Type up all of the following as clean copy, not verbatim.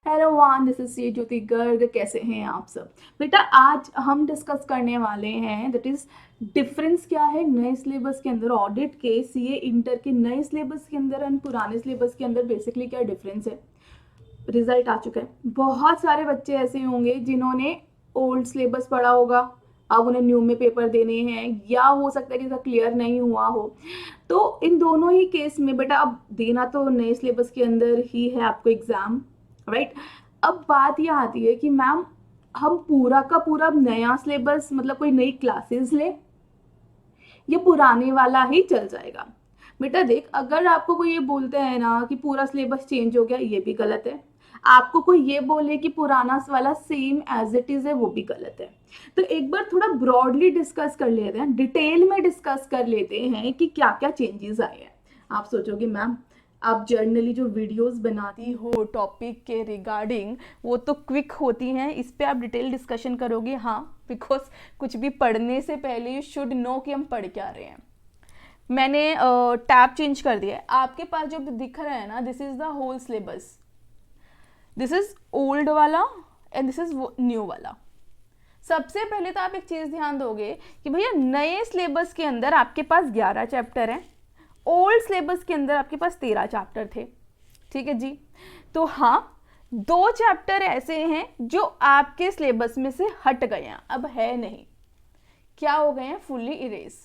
Hello one, this is C Jyoti Garg. कैसे हैं आप सब? बेटा आज हम डिस्कस करने वाले हैं दैट इज डिफरेंस क्या है नए सिलेबस के अंदर ऑडिट के सीए इंटर के नए सिलेबस के अंदर एंड पुराने सिलेबस के अंदर बेसिकली क्या डिफरेंस है। रिजल्ट आ चुका है। बहुत सारे बच्चे ऐसे होंगे जिन्होंने ओल्ड सिलेबस पढ़ा होगा, अब उन्हें न्यू में पेपर देने हैं, या हो सकता है कि इसका क्लियर नहीं हुआ हो। तो इन दोनों ही केस में बेटा अब देना तो नए सिलेबस के अंदर ही है आपको एग्जाम, राइट। अब बात यह आती है कि मैम हम पूरा का पूरा नया सिलेबस मतलब कोई नई क्लासेस ले, ये पुराने वाला ही चल जाएगा। बेटा देख, अगर आपको कोई ये बोलते हैं ना कि पूरा सिलेबस चेंज हो गया, ये भी गलत है। आपको कोई ये बोले कि पुराना वाला सेम एज इट इज है, वो भी गलत है। तो एक बार थोड़ा ब्रॉडली डिस्कस कर लेते हैं, डिटेल में डिस्कस कर लेते हैं कि क्या क्या चेंजेस आए हैं। आप सोचोगे मैम आप जर्नली जो वीडियोस बनाती हो टॉपिक के रिगार्डिंग वो तो क्विक होती हैं, इस पे आप डिटेल डिस्कशन करोगे। हाँ, बिकॉज कुछ भी पढ़ने से पहले यू शुड नो कि हम पढ़ क्या रहे हैं। मैंने टैब चेंज कर दिया है। आपके पास जो दिख रहा है ना, this is the whole syllabus, this is old वाला एंड दिस इज न्यू वाला। सबसे पहले तो आप एक चीज ध्यान दोगे कि भैया नए सिलेबस के अंदर आपके पास 11 चैप्टर हैं, ओल्ड सिलेबस के अंदर आपके पास 13 चैप्टर थे। ठीक है जी। तो हाँ, 2 चैप्टर ऐसे हैं जो आपके सिलेबस में से हट गए हैं, अब है नहीं, क्या हो गए हैं, फुल्ली इरेज।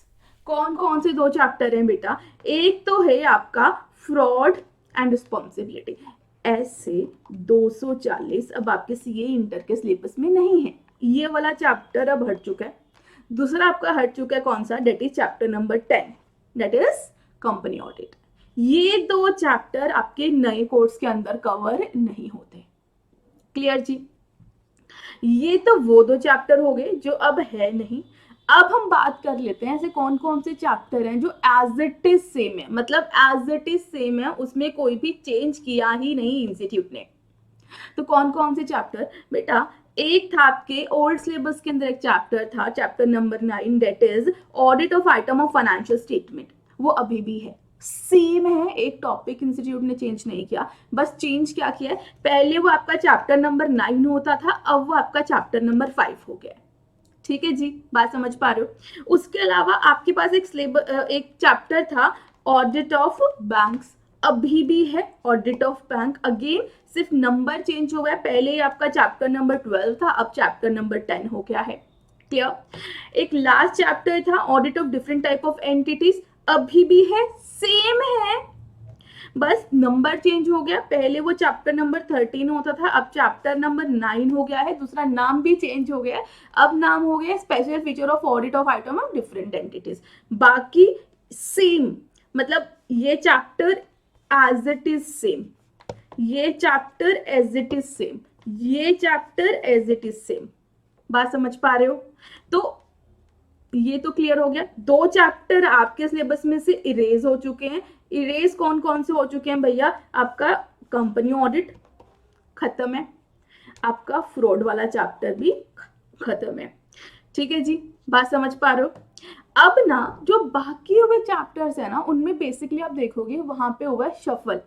कौन कौन से 2 चैप्टर हैं बेटा? एक तो है आपका फ्रॉड एंड रिस्पॉन्सिबिलिटी, ऐसे 240 अब आपके सीए इंटर के सिलेबस में नहीं है, ये वाला चैप्टर अब हट चुका है। दूसरा आपका हट चुका है कौन सा? That is chapter number 10, that is company audit. ये 2 चैप्टर आपके नए कोर्स के अंदर कवर नहीं होते। क्लियर जी? ये तो वो 2 चैप्टर हो गए जो अब है नहीं। अब हम बात कर लेते हैं ऐसे कौन कौन से चैप्टर हैं जो एज इट इज सेम है, मतलब एज इट इज सेम है, उसमें कोई भी चेंज किया ही नहीं इंस्टीट्यूट ने। तो कौन कौन से चैप्टर बेटा? एक था आपके ओल्ड सिलेबस के अंदर एक चैप्टर था, chapter number 9, that is audit of item of financial statement. वो अभी भी है, सेम है, एक टॉपिक इंस्टीट्यूट ने चेंज नहीं किया। बस चेंज क्या किया है, पहले वो आपका चैप्टर नंबर 9 होता था, अब वो आपका चैप्टर नंबर 5 हो गया। ठीक है जी, बात समझ पा रहे हो? उसके अलावा आपके पास एक चैप्टर था ऑडिट ऑफ बैंक्स, अभी भी है ऑडिट ऑफ बैंक। अगेन सिर्फ नंबर चेंज हो गया, पहले आपका चैप्टर नंबर 12 था, अब चैप्टर नंबर 10 हो गया है। क्लियर? एक लास्ट चैप्टर था audit of different type of entities, अभी भी है, सेम है, बस नंबर चेंज हो गया। पहले वो चैप्टर नंबर 13 होता था, अब चैप्टर नंबर 9 हो गया है। दूसरा नाम भी चेंज हो गया है, अब नाम हो गया special feature of audit of item of different entities. बाकी सेम, मतलब ये chapter as it is same, ये chapter as it is same, ये chapter as it is same. बात समझ पा रहे हो? तो ये तो क्लियर हो गया। 2 चैप्टर आपके सिलेबस में से इरेज हो चुके हैं। इरेज कौन कौन से हो चुके हैं भैया? आपका कंपनी ऑडिट खत्म है, आपका फ्रॉड वाला चैप्टर भी खत्म है। ठीक है जी, बात समझ पा रहे हो? अब ना जो बाकी हुए चैप्टर्स है ना, उनमें बेसिकली आप देखोगे वहां पे हुआ है शफल,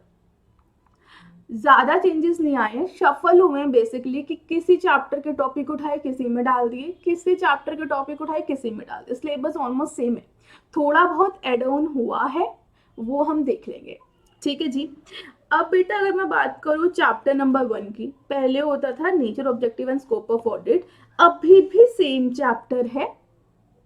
ज्यादा चेंजेस नहीं आए हैं, शफल हुए हैं बेसिकली कि किसी चैप्टर के टॉपिक उठाए किसी में डाल दिए, किसी चैप्टर के टॉपिक उठाए किसी में डाल दिए। सिलेबस ऑलमोस्ट सेम है, थोड़ा बहुत एड ऑन हुआ है, वो हम देख लेंगे। ठीक है जी। अब बेटा अगर मैं बात करूं चैप्टर नंबर 1 की, पहले होता था nature, objective and scope of audit, अभी भी सेम चैप्टर है,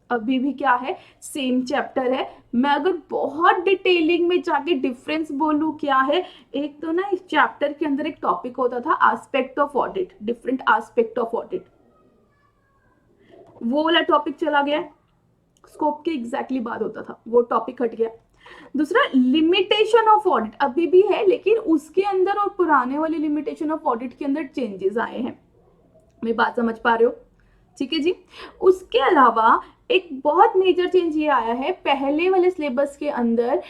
अभी भी क्या है, सेम चैप्टर है। मैं अगर बहुत डिटेलिंग में जाके डिफरेंस बोलूं क्या है, एक तो ना इस चैप्टर के अंदर एक टॉपिक होता था aspect of audit, different aspect of audit, वो वाला टॉपिक चला गया, स्कोप के एग्जैक्टली बात होता था, वो टॉपिक हट गया। दूसरा लिमिटेशन ऑफ ऑडिट अभी भी है, लेकिन उसके अंदर और पुराने वाली लिमिटेशन ऑफ ऑडिट के अंदर चेंजेस आए हैं। मेरी बात समझ पा रहे हो? ठीक है जी। उसके अलावा एक बहुत मेजर चेंज ये आया है, पहले वाले सिलेबस के अंदर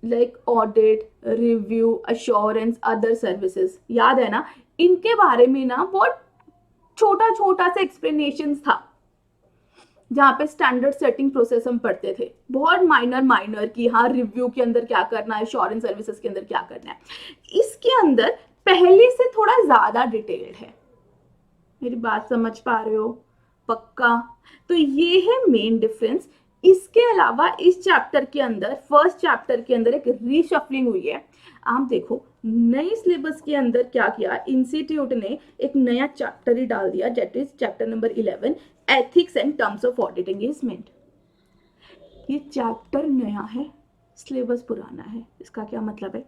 like audit, review, assurance, other services, याद है ना, इनके बारे में ना बहुत छोटा छोटा सा एक्सप्लेनेशन था। जहाँ पे स्टैंडर्ड सेटिंग प्रोसेस हम पढ़ते थे, बहुत माइनर माइनर की, हाँ रिव्यू के अंदर क्या करना है, एश्योरेंस सर्विसेज के अंदर क्या करना है, इसके अंदर पहले से थोड़ा ज्यादा डिटेल्ड है। मेरी बात समझ पा रहे हो? पक्का? तो ये है मेन डिफरेंस। इसके अलावा इस चैप्टर के अंदर, फर्स्ट चैप्टर के अंदर एक रीशफलिंग हुई है। आप देखो नए सिलेबस के अंदर क्या किया, इंस्टीट्यूट ने एक नया चैप्टर ही डाल दिया, that is chapter number 11, ethics and terms of audit engagement. ये चैप्टर नया है, सिलेबस पुराना है। इसका क्या मतलब है?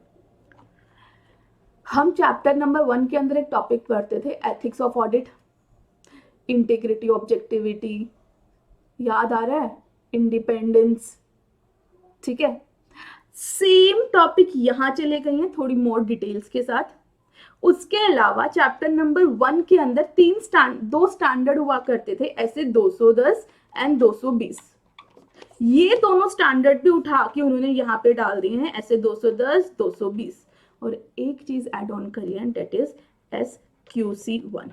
हम चैप्टर नंबर 1 के अंदर एक टॉपिक पढ़ते थे, ethics of audit, integrity, objectivity, याद आ रहा है, इंडिपेंडेंस, ठीक है। सेम टॉपिक यहां चले गए हैं थोड़ी मोर डिटेल्स के साथ। उसके अलावा चैप्टर नंबर 1 के अंदर दो स्टैंडर्ड हुआ करते थे, ऐसे 210 एंड 220। ये दोनों स्टैंडर्ड भी उठा के उन्होंने यहाँ पे डाल दिए हैं, ऐसे 210 220। और एक चीज ऐड ऑन करिए, दैट इज SQC1।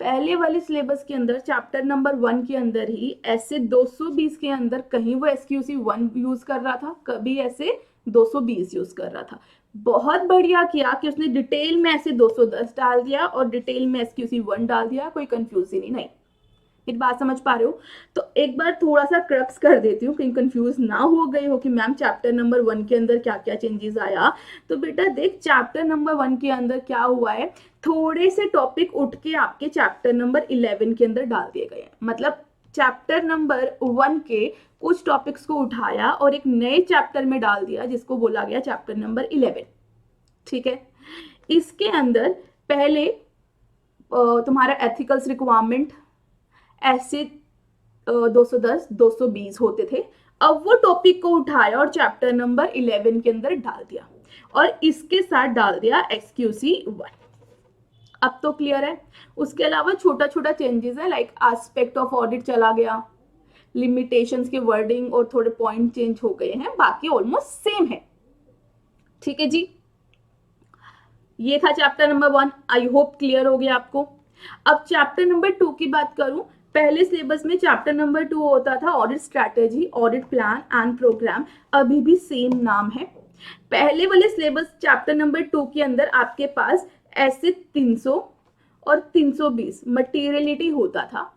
पहले वाले सिलेबस के अंदर चैप्टर नंबर 1 के अंदर ही ऐसे 220 के अंदर कहीं वो SQC1 यूज कर रहा था, कभी ऐसे 220 यूज कर रहा था। बहुत बढ़िया किया कि उसने डिटेल में ऐसे 210 डाल दिया और डिटेल में SQC1 डाल दिया, कोई कंफ्यूजन ही नहीं। एक बात समझ पा रहे हो? तो एक बार थोड़ा सा क्रक्स कर देती हूँ, कहीं कंफ्यूज ना हो गए हो कि मैम चैप्टर नंबर 1 के अंदर क्या क्या चेंजेस आया। तो बेटा देख, चैप्टर नंबर 1 के अंदर क्या हुआ है, थोड़े से टॉपिक उठ के आपके चैप्टर नंबर 11 के अंदर डाल दिए गए हैं। मतलब चैप्टर नंबर 1 के कुछ टॉपिक्स को उठाया और एक नए चैप्टर में डाल दिया, जिसको बोला गया चैप्टर नंबर 11, ठीक है। इसके अंदर पहले तुम्हारा एथिकल्स रिक्वायरमेंट ऐसे 210 220 होते थे। अब वो टॉपिक को उठाया और चैप्टर नंबर 11 के अंदर डाल दिया और इसके साथ डाल दिया SQC1। अब तो क्लियर है? उसके अलावा छोटा छोटा चेंजेस है, लाइक एस्पेक्ट ऑफ ऑडिट चला गया, लिमिटेशंस के वर्डिंग और थोड़े पॉइंट चेंज हो गए हैं, बाकी ऑलमोस्ट सेम है, ठीक है जी। ये था chapter number 1, I hope clear हो गया आपको। अब चैप्टर नंबर 2 की बात करूं, पहले सिलेबस में चैप्टर नंबर 2 होता था audit strategy, audit plan and program, अभी भी सेम नाम है। पहले वाले सिलेबस चैप्टर नंबर 2 के अंदर आपके पास ऐसे 300 और 320 मटेरियलिटी होता था।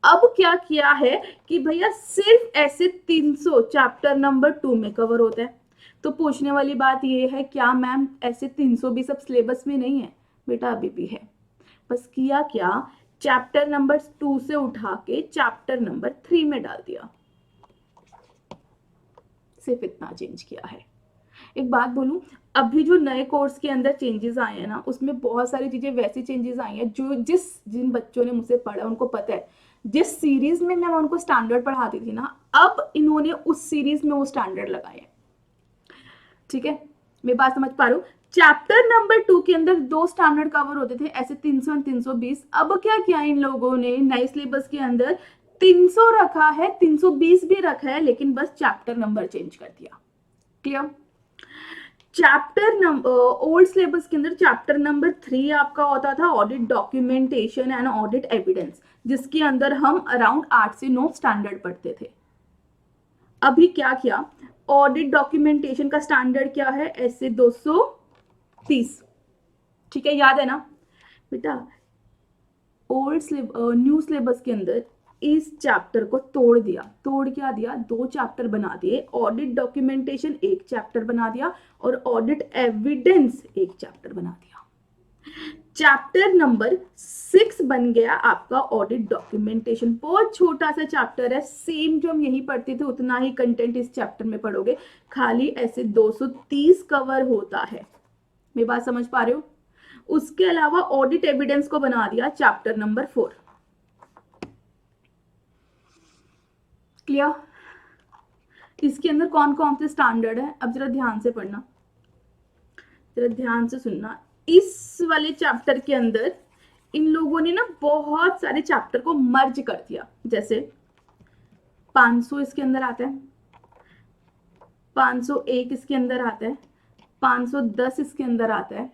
अब क्या किया है कि भैया सिर्फ ऐसे 300 चैप्टर नंबर 2 में कवर होता है। तो पूछने वाली बात ये है, क्या मैम ऐसे 300 भी सब सिलेबस में नहीं है? बेटा अभी भी है, बस किया क्या, चैप्टर नंबर 2 से उठा के चैप्टर नंबर 3 में डाल दिया, सिर्फ इतना चेंज किया है। एक बात बोलूं, अभी जो नए कोर्स के अंदर चेंजेस आए हैं ना, उसमें बहुत सारी चीजें वैसी चेंजेस आई हैं जो जिन बच्चों ने मुझसे पढ़ा उनको पता है। जिस सीरीज में मैं उनको स्टैंडर्ड पढ़ाती थी ना, अब इन्होंने उस सीरीज में वो स्टैंडर्ड लगाए हैं, ठीक है। मैं बात समझ पा रही हूँ? चैप्टर नंबर 2 के अंदर दो स्टैंडर्ड कवर होते थे, ऐसे 300 और 320। अब क्या किया इन लोगों ने नए सिलेबस के अंदर, 300 रखा है, 320 भी रखा है, लेकिन बस चैप्टर नंबर चेंज कर दिया। Clear? Chapter number old syllabus के अंदर चैप्टर नंबर 3 आपका होता था audit documentation and audit evidence, जिसके अंदर हम अराउंड 8 से 9 स्टैंडर्ड पढ़ते थे। अभी क्या किया, ऑडिट डॉक्यूमेंटेशन का स्टैंडर्ड क्या है, ऐसे 230, ठीक है, याद है ना बेटा। ओल्ड न्यू सिलेबस के अंदर इस चैप्टर को तोड़ दिया, तोड़ क्या दिया, 2 चैप्टर बना दिए, ऑडिट डॉक्यूमेंटेशन 1 चैप्टर बना दिया और ऑडिट एविडेंस 1 चैप्टर बना दिया। चैप्टर नंबर 6 बन गया आपका ऑडिट डॉक्यूमेंटेशन। बहुत छोटा सा चैप्टर है, सेम जो हम यही पढ़ते थे उतना ही कंटेंट इस चैप्टर में पढ़ोगे, खाली ऐसे 230 कवर होता है। मेरी बात समझ पा रहे हो? उसके अलावा ऑडिट एविडेंस को बना दिया चैप्टर नंबर 4। क्लियर? इसके अंदर कौन कौन से स्टैंडर्ड है, अब जरा ध्यान से पढ़ना, जरा ध्यान से सुनना। इस वाले चैप्टर के अंदर इन लोगों ने ना बहुत सारे चैप्टर को मर्ज कर दिया, जैसे 500 इसके अंदर आता है, 501 इसके अंदर आता है, 510 इसके अंदर आता है।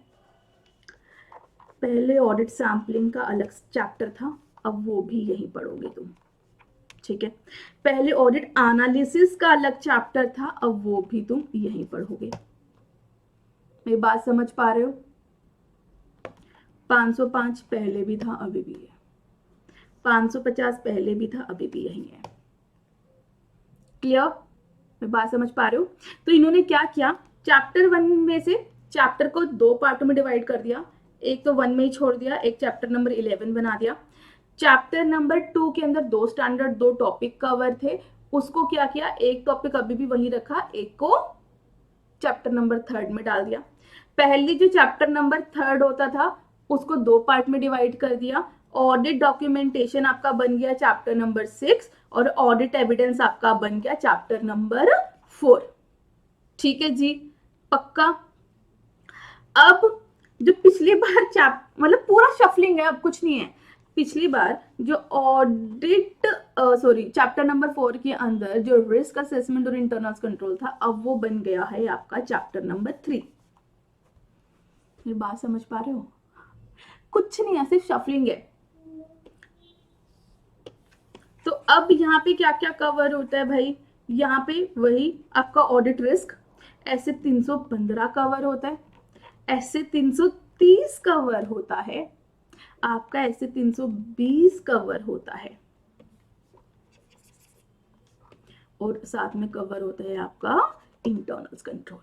पहले ऑडिट सैम्पलिंग का अलग चैप्टर था, अब वो भी यही पढ़ोगे तुम, ठीक है, पहले ऑडिट एनालिसिस का अलग चैप्टर था, अब वो भी तुम यहीं पढ़ोगे। मेरी बात समझ पा रहे हो? 505 पहले भी था, अभी भी है। 550 पहले भी था, अभी भी यही है। क्लियर? मैं बात समझ पा रहे हो? तो इन्होंने क्या किया, चैप्टर 1 में से चैप्टर को 2 पार्ट में डिवाइड कर दिया, एक तो 1 में ही छोड़ दिया, एक चैप्टर नंबर 11 बना दिया। चैप्टर नंबर 2 के अंदर 2 स्टैंडर्ड 2 टॉपिक कवर थे, उसको क्या किया, एक टॉपिक अभी भी वही रखा, एक को चैप्टर नंबर 3 में डाल दिया। पहले जो चैप्टर नंबर 3 होता था उसको 2 पार्ट में डिवाइड कर दिया। ऑडिट डॉक्यूमेंटेशन आपका बन गया चैप्टर नंबर 6 और ऑडिट एविडेंस आपका बन गया चैप्टर नंबर 4। ठीक है जी, पक्का? अब जो पिछली बार मतलब पूरा शफलिंग है, अब कुछ नहीं है। पिछली बार जो ऑडिट चैप्टर नंबर 4 के अंदर जो रिस्क असेसमेंट और इंटरनल कंट्रोल था, अब वो बन गया है आपका चैप्टर नंबर 3। ये बात समझ पा रहे हो? कुछ नहीं है, सिर्फ शफलिंग है। तो अब यहाँ पे क्या क्या कवर होता है भाई, यहाँ पे वही आपका ऑडिट रिस्क, ऐसे 315 कवर होता है, ऐसे 330 कवर होता है, आपका ऐसे 320 कवर होता है, और साथ में कवर होता है आपका इंटरनल कंट्रोल।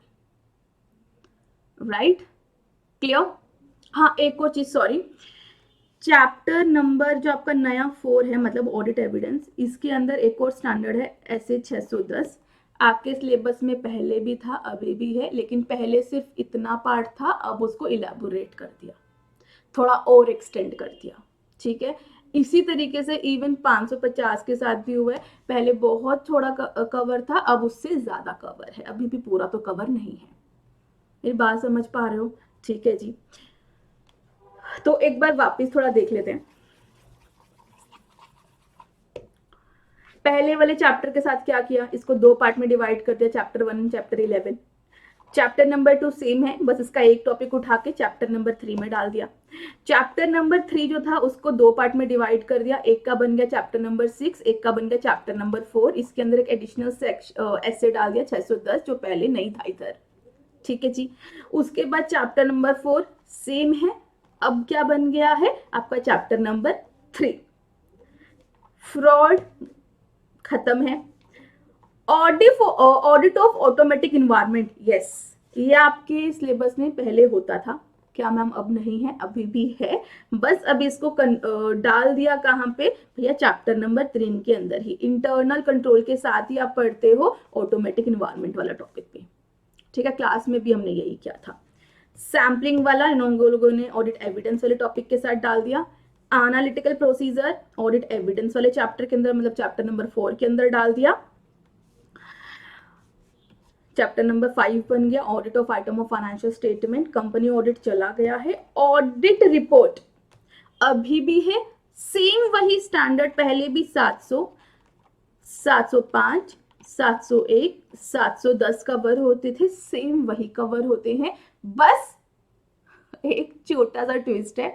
राइट? क्लियर? हाँ, एक और चीज, सॉरी, चैप्टर नंबर जो आपका नया 4 है, मतलब ऑडिट एविडेंस, इसके अंदर एक और स्टैंडर्ड है ऐसे 610। आपके सिलेबस में पहले भी था, अभी भी है, लेकिन पहले सिर्फ इतना पार्ट था, अब उसको इलेबोरेट कर दिया, थोड़ा और एक्सटेंड कर दिया। ठीक है, इसी तरीके से इवन 550 के साथ भी हुआ है, पहले बहुत थोड़ा कवर था, अब उससे ज्यादा कवर है, अभी भी पूरा तो कवर नहीं है। मेरी बात समझ पा रहे हो? ठीक है जी, तो एक बार वापस थोड़ा देख लेते हैं। पहले वाले चैप्टर के साथ क्या किया, इसको 2 पार्ट में डिवाइड कर दिया, chapter 1 and chapter 11। Chapter number 2 same है, बस इसका एक टॉपिक उठा के चैप्टर नंबर 3 में डाल दिया। चैप्टर नंबर 3 जो था उसको 2 पार्ट में डिवाइड कर दिया, एक का बन गया चैप्टर नंबर 6, एक का बन गया चैप्टर नंबर 4। इसके अंदर एक एडिशनल एसे डाल दिया 610, जो पहले नहीं था इधर। ठीक है जी, उसके बाद चैप्टर नंबर 4 सेम है, अब क्या बन गया है आपका चैप्टर नंबर 3। फ्रॉड खत्म है। Audit of automatic environment, yes, ये आपके सिलेबस में पहले होता था। क्या मैम अब नहीं है? अभी भी है, बस अभी इसको डाल दिया कहाँ पे भैया, चैप्टर नंबर 3 के अंदर ही, इंटरनल कंट्रोल के साथ ही आप पढ़ते हो ऑटोमेटिक इन्वायरमेंट वाला टॉपिक पे। ठीक है, क्लास में भी हमने यही किया था। सैम्पलिंग वाला इन लोगों ने ऑडिट एविडेंस वाले टॉपिक के साथ डाल दिया। एनालिटिकल प्रोसीजर ऑडिट एविडेंस वाले चैप्टर के अंदर, मतलब चैप्टर नंबर 4 के अंदर डाल दिया। चैप्टर नंबर 5 बन गया audit of item of financial statement, company audit चला गया है। ऑडिट रिपोर्ट अभी भी है, सेम वही स्टैंडर्ड, पहले भी 700, 705, 701, 710 कवर होते थे, सेम वही कवर होते हैं, बस एक छोटा सा ट्विस्ट है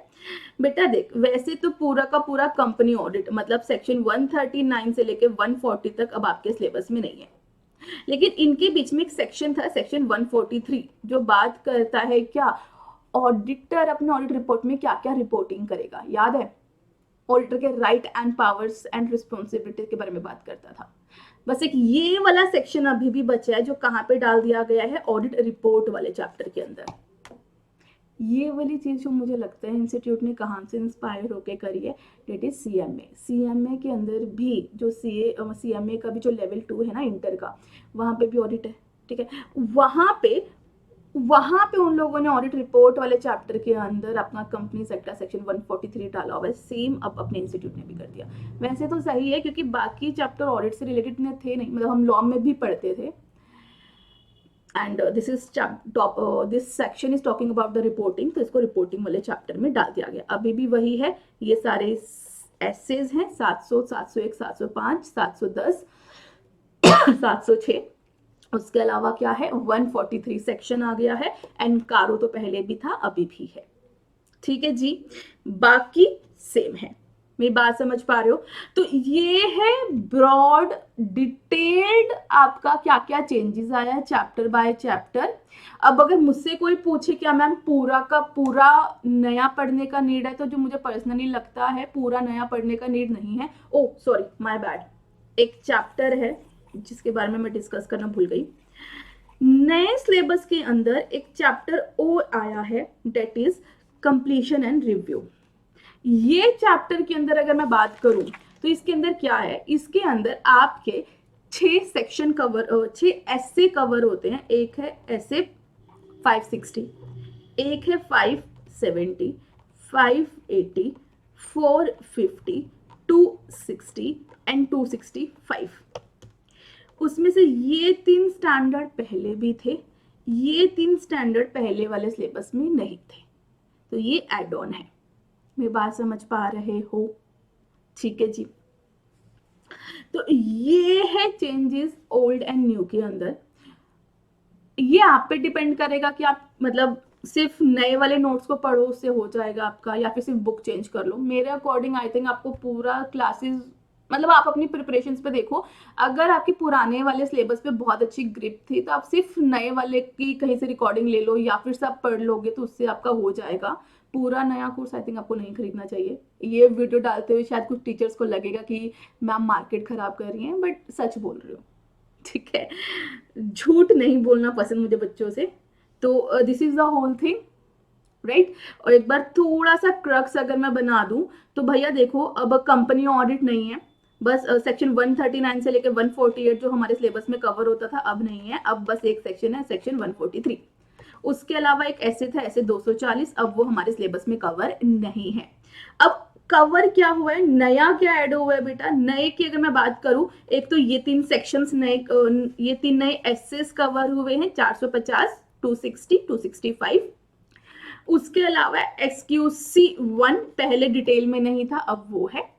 बेटा। देख, वैसे तो पूरा का पूरा कंपनी ऑडिट, मतलब सेक्शन 139 से लेके 140 तक अब आपके सिलेबस में नहीं है, लेकिन इनके बीच में एक सेक्शन था, सेक्शन 143, जो बात करता है क्या, ऑडिटर अपने ऑडिट रिपोर्ट में क्या क्या रिपोर्टिंग करेगा। याद है? ऑडिटर के right and powers and responsibility के बारे में बात करता था। बस एक ये वाला सेक्शन अभी भी बचा है, जो कहाँ पे डाल दिया गया है, ऑडिट रिपोर्ट वाले चैप्टर के अंदर। ये वाली चीज जो मुझे लगता है इंस्टीट्यूट ने कहाँ से इंस्पायर होके करी है, डेट इज सीएमए। सीएमए के अंदर भी जो सीएमए का भी जो लेवल 2 है ना इंटर का, वहाँ पे भी ऑडिट है। ठीक है, वहाँ पे उन लोगों ने ऑडिट रिपोर्ट वाले चैप्टर के अंदर अपना कंपनी सेक्टर सेक्शन 143 डाला हुआ है, सेम अब अपने इंस्टीट्यूट ने भी कर दिया। वैसे तो सही है, क्योंकि बाकी चैप्टर ऑडिट से रिलेटेड थे नहीं, मतलब हम लॉ में भी पढ़ते थे, and this section is talking about the reporting, तो इसको रिपोर्टिंग वाले चैप्टर में डाल दिया गया। अभी भी वही है, ये सारे एसेज हैं, 700, 701, 705, 710, 706। उसके अलावा क्या है, 143 सेक्शन आ गया है, एंड कारो तो पहले भी था, अभी भी है। ठीक है जी, बाकी सेम है। मेरी बात समझ पा रहे हो? तो ये है ब्रॉड डिटेल्ड आपका क्या क्या चेंजेस आया है चैप्टर बाय चैप्टर। अब अगर मुझसे कोई पूछे क्या मैम पूरा का पूरा नया पढ़ने का नीड है, तो जो मुझे पर्सनली लगता है पूरा नया पढ़ने का नीड नहीं है। ओ सॉरी माय बैड, एक चैप्टर है जिसके बारे में मैं डिस्कस करना भूल गई। नए सिलेबस के अंदर एक चैप्टर ओ आया है, that is completion and review. ये चैप्टर के अंदर अगर मैं बात करूं तो इसके अंदर क्या है, इसके अंदर आपके 6 सेक्शन कवर, 6 ऐसे कवर होते हैं। एक है ऐसे 560, एक है 570, 580, 450, 260 एंड 265। उसमें से ये 3 स्टैंडर्ड पहले भी थे, ये 3 स्टैंडर्ड पहले वाले सिलेबस में नहीं थे, तो ये एड ऑन है। मेरी बात समझ पा रहे हो? ठीक है जी। तो ये है चेंजेस ओल्ड एंड न्यू के अंदर। ये आप पे डिपेंड करेगा कि आप मतलब सिर्फ नए वाले नोट्स को पढ़ो उससे हो जाएगा आपका, या फिर सिर्फ बुक चेंज कर लो। मेरे अकॉर्डिंग आई थिंक आपको पूरा क्लासेस मतलब आप अपनी प्रिपरेशंस पे देखो। अगर आपके पुराने वाले सिलेबस पे बहुत अच्छी ग्रिप थी तो आप सिर्फ नए वाले की कहीं से रिकॉर्डिंग ले लो या फिर सब पढ़ लोगे तो उससे आपका हो जाएगा। पूरा नया कोर्स आई थिंक आपको नहीं खरीदना चाहिए। ये वीडियो डालते हुए शायद कुछ टीचर्स को लगेगा कि मैम मार्केट खराब कर रही हैं, बट सच बोल रही हूँ। ठीक है, झूठ नहीं बोलना पसंद मुझे बच्चों से। तो this is the whole thing, right. और एक बार थोड़ा सा क्रक्स अगर मैं बना दूं तो भैया देखो, अब कंपनी ऑडिट नहीं है, बस सेक्शन 139 से लेकर 148 जो हमारे सिलेबस में कवर होता था अब नहीं है, अब बस एक सेक्शन है सेक्शन 143। उसके अलावा एक ऐसे था ऐसे 240, अब वो हमारे सिलेबस में कवर नहीं है। अब कवर क्या हुआ है, नया क्या ऐड हुआ है बेटा? नए की अगर मैं बात करूं, एक तो ये 3 सेक्शंस नए, ये 3 नए एसेस कवर हुए हैं, 450, 260, 265। उसके अलावा XQC1 पहले डिटेल में नहीं था, अब वो है।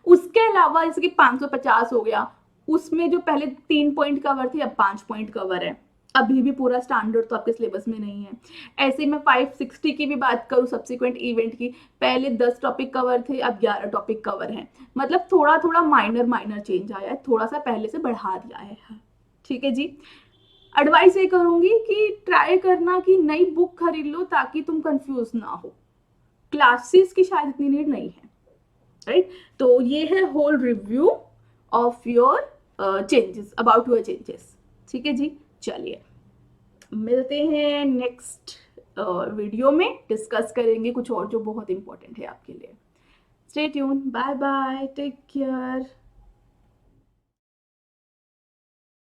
उसके अलावा जैसे कि 550 हो गया, उसमें जो पहले 3 पॉइंट कवर थे अब 5 पॉइंट कवर है। अभी भी पूरा स्टैंडर्ड तो आपके सिलेबस में नहीं है। ऐसे में 560 की भी बात करूं सब्सिक्वेंट इवेंट की, पहले 10 टॉपिक कवर थे अब 11 टॉपिक कवर हैं। मतलब थोड़ा थोड़ा माइनर माइनर चेंज आया है, थोड़ा सा पहले से बढ़ा दिया है। ठीक है जी। एडवाइस ये करूंगी कि ट्राई करना कि नई बुक खरीद लो ताकि तुम कंफ्यूज ना हो। क्लासेस की शायद इतनी नीड नहीं है, राइट। तो ये है whole review of your changes, about your changes. ठीक है जी, चलिए मिलते हैं नेक्स्ट वीडियो में, डिस्कस करेंगे कुछ और जो बहुत इंपॉर्टेंट है आपके लिए। Stay tune, bye bye, take care.